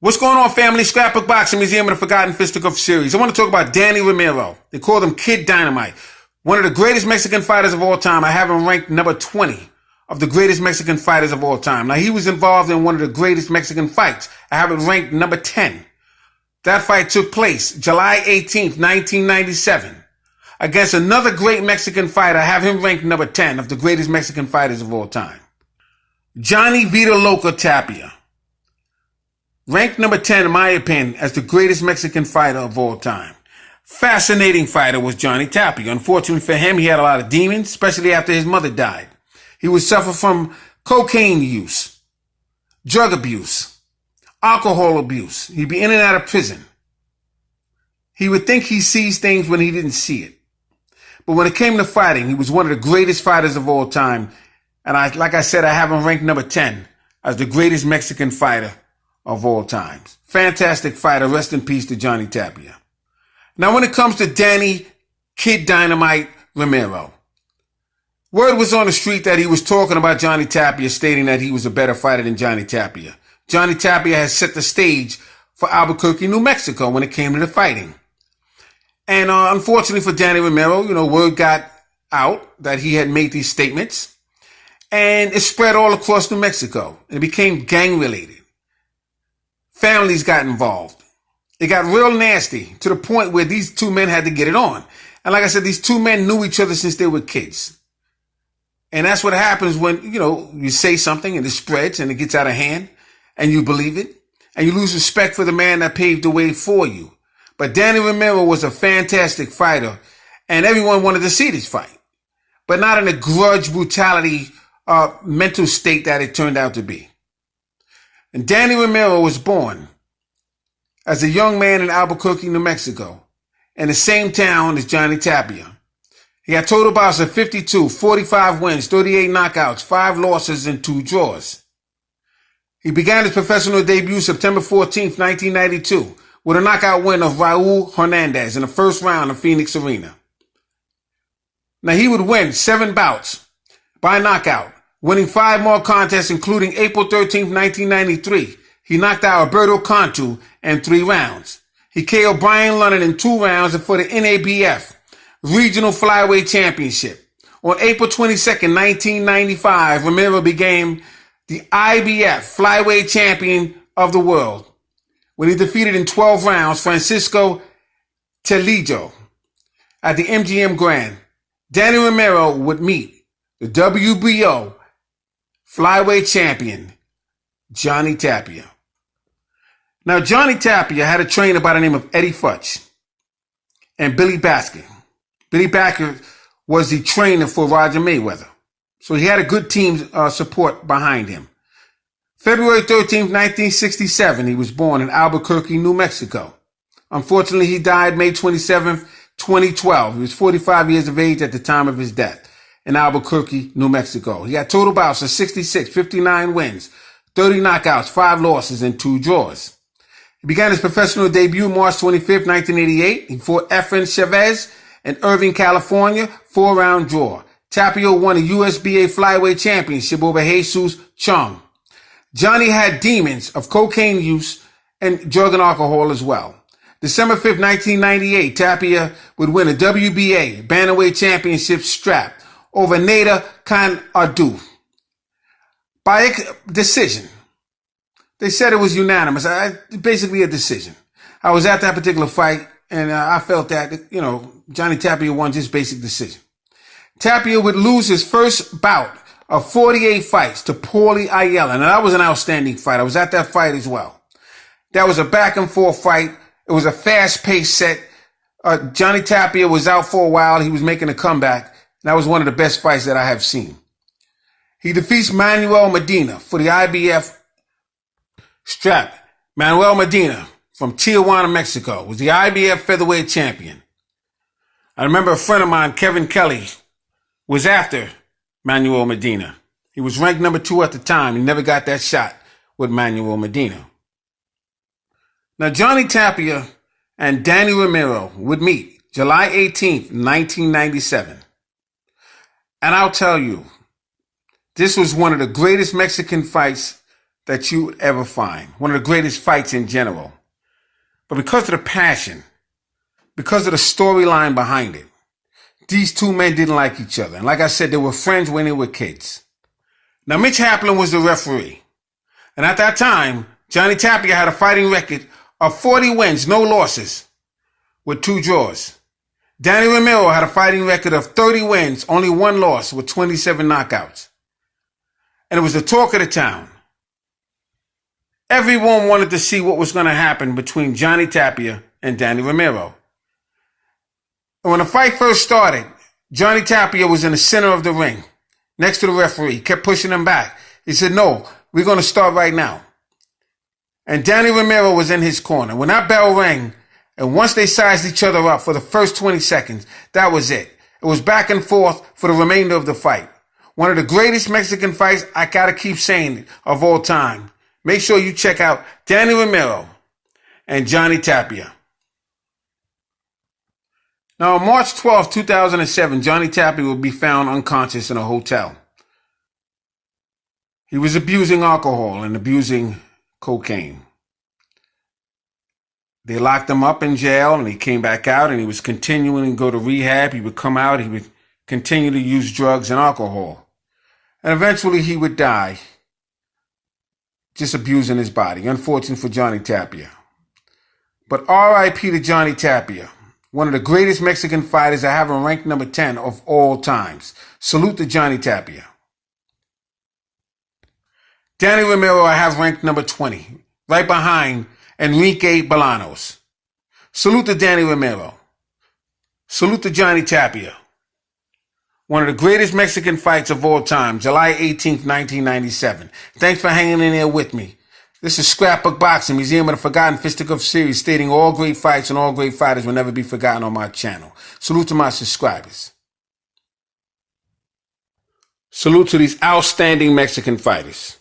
What's going on, family? Scrapbook Boxing Museum of the Forgotten Fisticuffs series. I want to talk about Danny Romero. They called him Kid Dynamite. One of the greatest Mexican fighters of all time. I have him ranked number 20 of the greatest Mexican fighters of all time. Now, he was involved in one of the greatest Mexican fights. I have it ranked number 10. That fight took place July 18th, 1997, against another great Mexican fighter. I have him ranked number 10 of the greatest Mexican fighters of all time. Johnny Vida Loca Tapia. Ranked number 10, in my opinion, as the greatest Mexican fighter of all time. Fascinating fighter was Johnny Tapia. Unfortunately for him, he had a lot of demons, especially after his mother died. He would suffer from cocaine use, drug abuse, alcohol abuse. He'd be in and out of prison. He would think he sees things when he didn't see it. But when it came to fighting, he was one of the greatest fighters of all time. And like I said, I have him ranked number 10 as the greatest Mexican fighter of all times. Fantastic fighter. Rest in peace to Johnny Tapia. Now, when it comes to Danny Kid Dynamite Romero, word was on the street that he was talking about Johnny Tapia, stating that he was a better fighter than Johnny Tapia. Johnny Tapia has set the stage for Albuquerque, New Mexico when it came to the fighting. And unfortunately for Danny Romero, word got out that he had made these statements, and it spread all across New Mexico. It became gang-related. Families got involved. It got real nasty to the point where these two men had to get it on. And like I said, these two men knew each other since they were kids. And that's what happens when, you say something and it spreads and it gets out of hand and you believe it and you lose respect for the man that paved the way for you. But Danny Romero was a fantastic fighter and everyone wanted to see this fight, but not in a grudge, brutality, mental state that it turned out to be. And Danny Romero was born as a young man in Albuquerque, New Mexico, in the same town as Johnny Tapia. He had total bouts of 52, 45 wins, 38 knockouts, 5 losses, and 2 draws. He began his professional debut September 14th, 1992, with a knockout win of Raul Hernandez in the first round of Phoenix Arena. Now, he would win 7 bouts by knockout, winning 5 more contests, including April 13th, 1993. He knocked out Alberto Cantu in 3 rounds. He KO'd Brian London in 2 rounds for the NABF Regional Flyweight Championship. On April 22nd, 1995, Romero became the IBF Flyweight Champion of the world when he defeated in 12 rounds Francisco Telillo at the MGM Grand. Danny Romero would meet the WBO Flyweight Champion, Johnny Tapia. Now, Johnny Tapia had a trainer by the name of Eddie Futch and Billy Baskin. Billy Baskin was the trainer for Roger Mayweather. So he had a good team support behind him. February 13th, 1967, he was born in Albuquerque, New Mexico. Unfortunately, he died May 27th, 2012. He was 45 years of age at the time of his death in Albuquerque, New Mexico. He had total bouts of 66, 59 wins, 30 knockouts, 5 losses, and 2 draws. He began his professional debut March 25th, 1988. He fought Efren Chavez in Irvine, California, 4-round draw. Tapia won a USBA Flyweight Championship over Jesus Chong. Johnny had demons of cocaine use and drug and alcohol as well. December 5th, 1998, Tapia would win a WBA Bantamweight Championship strap over Nader Khan-Ardou by decision. They said it was unanimous. Basically a decision. I was at that particular fight, and I felt that, Johnny Tapia won just basic decision. Tapia would lose his first bout of 48 fights to Paulie Ayala. And that was an outstanding fight. I was at that fight as well. That was a back and forth fight. It was a fast-paced set. Johnny Tapia was out for a while. He was making a comeback. That was one of the best fights that I have seen. He defeats Manuel Medina for the IBF strap. Manuel Medina from Tijuana, Mexico, was the IBF featherweight champion. I remember a friend of mine, Kevin Kelly, was after Manuel Medina. He was ranked number 2 at the time. He never got that shot with Manuel Medina. Now, Johnny Tapia and Danny Romero would meet July 18th, 1997. And I'll tell you, this was one of the greatest Mexican fights that you would ever find. One of the greatest fights in general. But because of the passion, because of the storyline behind it, these two men didn't like each other. And like I said, they were friends when they were kids. Now, Mitch Haplin was the referee. And at that time, Johnny Tapia had a fighting record of 40 wins, no losses, with 2 draws. Danny Romero had a fighting record of 30 wins, only 1 loss, with 27 knockouts. And it was the talk of the town. Everyone wanted to see what was going to happen between Johnny Tapia and Danny Romero. And when the fight first started, Johnny Tapia was in the center of the ring, next to the referee. He kept pushing him back. He said, "No, we're going to start right now." And Danny Romero was in his corner. When that bell rang, and once they sized each other up for the first 20 seconds, that was it. It was back and forth for the remainder of the fight. One of the greatest Mexican fights, I gotta keep saying it, of all time. Make sure you check out Danny Romero and Johnny Tapia. Now, on March 12, 2007, Johnny Tapia would be found unconscious in a hotel. He was abusing alcohol and abusing cocaine. They locked him up in jail, and he came back out, and he was continuing to go to rehab. He would come out, he would continue to use drugs and alcohol. And eventually he would die, just abusing his body. Unfortunate for Johnny Tapia. But R.I.P. to Johnny Tapia, one of the greatest Mexican fighters. I have him ranked number 10 of all times. Salute to Johnny Tapia. Danny Romero, I have ranked number 20, right behind Enrique Bolanos. Salute to Danny Romero. Salute to Johnny Tapia. One of the greatest Mexican fights of all time, July 18th, 1997. Thanks for hanging in there with me. This is Scrapbook Boxing, Museum of the Forgotten Fisticuffs series, stating all great fights and all great fighters will never be forgotten on my channel. Salute to my subscribers. Salute to these outstanding Mexican fighters.